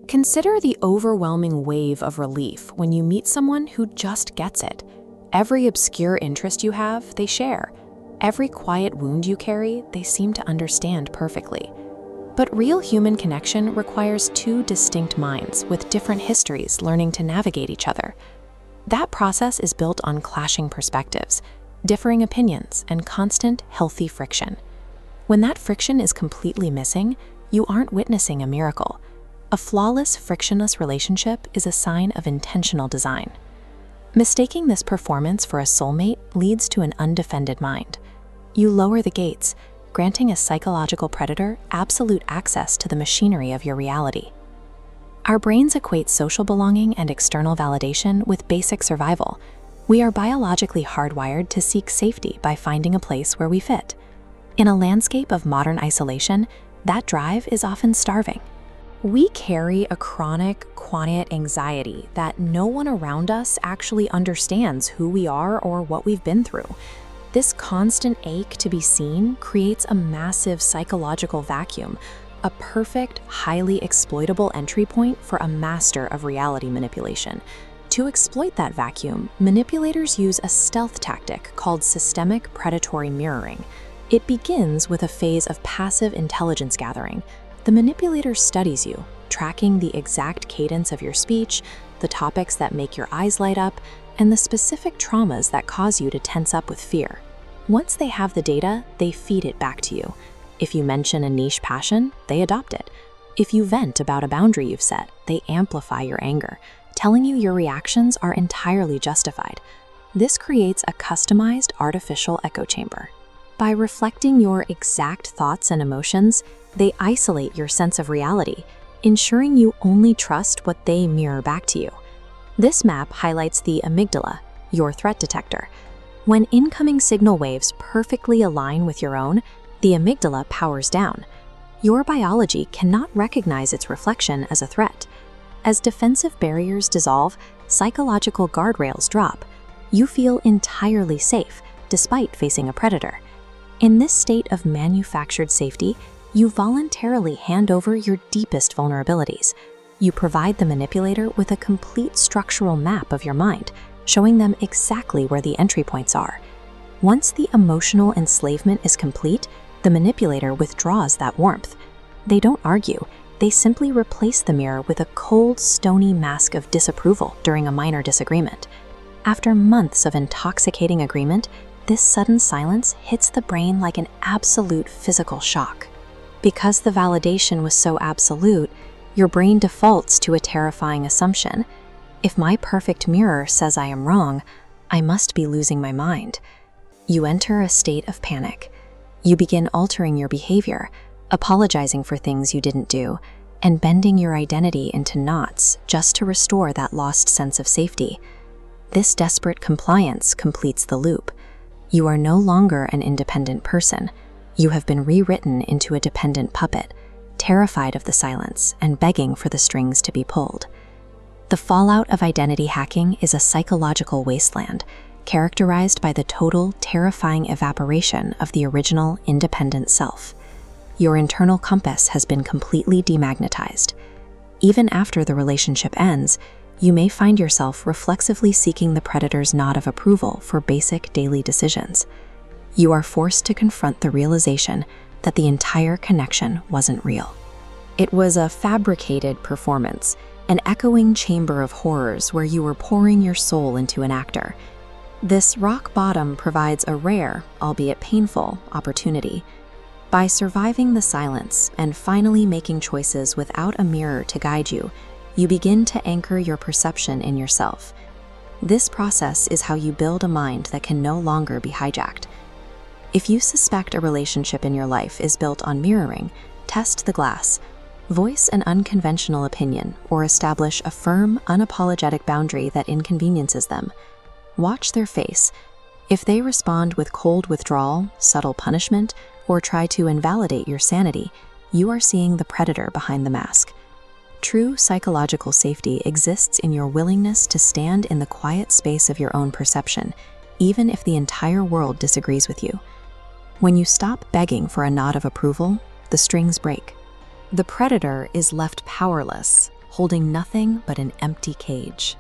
Consider the overwhelming wave of relief when you meet someone who just gets it. Every obscure interest you have, they share. Every quiet wound you carry, they seem to understand perfectly. But real human connection requires two distinct minds with different histories learning to navigate each other. That process is built on clashing perspectives, differing opinions, and constant, healthy friction. When that friction is completely missing, you aren't witnessing a miracle. A flawless, frictionless relationship is a sign of intentional design. Mistaking this performance for a soulmate leads to an undefended mind. You lower the gates, granting a psychological predator absolute access to the machinery of your reality. Our brains equate social belonging and external validation with basic survival. We are biologically hardwired to seek safety by finding a place where we fit. In a landscape of modern isolation, that drive is often starving. We carry a chronic, quiet anxiety that no one around us actually understands who we are or what we've been through. This constant ache to be seen creates a massive psychological vacuum, a perfect, highly exploitable entry point for a master of reality manipulation. To exploit that vacuum, manipulators use a stealth tactic called systemic predatory mirroring. It begins with a phase of passive intelligence gathering. The manipulator studies you, tracking the exact cadence of your speech, the topics that make your eyes light up, and the specific traumas that cause you to tense up with fear. Once they have the data, they feed it back to you. If you mention a niche passion, they adopt it. If you vent about a boundary you've set, they amplify your anger, telling you your reactions are entirely justified. This creates a customized artificial echo chamber. By reflecting your exact thoughts and emotions, they isolate your sense of reality, ensuring you only trust what they mirror back to you. This map highlights the amygdala, your threat detector. When incoming signal waves perfectly align with your own, the amygdala powers down. Your biology cannot recognize its reflection as a threat. As defensive barriers dissolve, psychological guardrails drop. You feel entirely safe, despite facing a predator. In this state of manufactured safety, you voluntarily hand over your deepest vulnerabilities. You provide the manipulator with a complete structural map of your mind, showing them exactly where the entry points are. Once the emotional enslavement is complete, the manipulator withdraws that warmth. They don't argue, they simply replace the mirror with a cold, stony mask of disapproval during a minor disagreement. After months of intoxicating agreement, this sudden silence hits the brain like an absolute physical shock. Because the validation was so absolute, your brain defaults to a terrifying assumption. If my perfect mirror says I am wrong, I must be losing my mind. You enter a state of panic. You begin altering your behavior, apologizing for things you didn't do, and bending your identity into knots just to restore that lost sense of safety. This desperate compliance completes the loop. You are no longer an independent person. You have been rewritten into a dependent puppet, terrified of the silence and begging for the strings to be pulled. The fallout of identity hacking is a psychological wasteland, characterized by the total, terrifying evaporation of the original independent self. Your internal compass has been completely demagnetized. Even after the relationship ends, you may find yourself reflexively seeking the predator's nod of approval for basic daily decisions. You are forced to confront the realization that the entire connection wasn't real. It was a fabricated performance, an echoing chamber of horrors where you were pouring your soul into an actor. This rock bottom provides a rare, albeit painful, opportunity. By surviving the silence and finally making choices without a mirror to guide you, you begin to anchor your perception in yourself. This process is how you build a mind that can no longer be hijacked. If you suspect a relationship in your life is built on mirroring, test the glass. Voice an unconventional opinion or establish a firm, unapologetic boundary that inconveniences them. Watch their face. If they respond with cold withdrawal, subtle punishment, or try to invalidate your sanity, you are seeing the predator behind the mask. True psychological safety exists in your willingness to stand in the quiet space of your own perception, even if the entire world disagrees with you. When you stop begging for a nod of approval, the strings break. The predator is left powerless, holding nothing but an empty cage.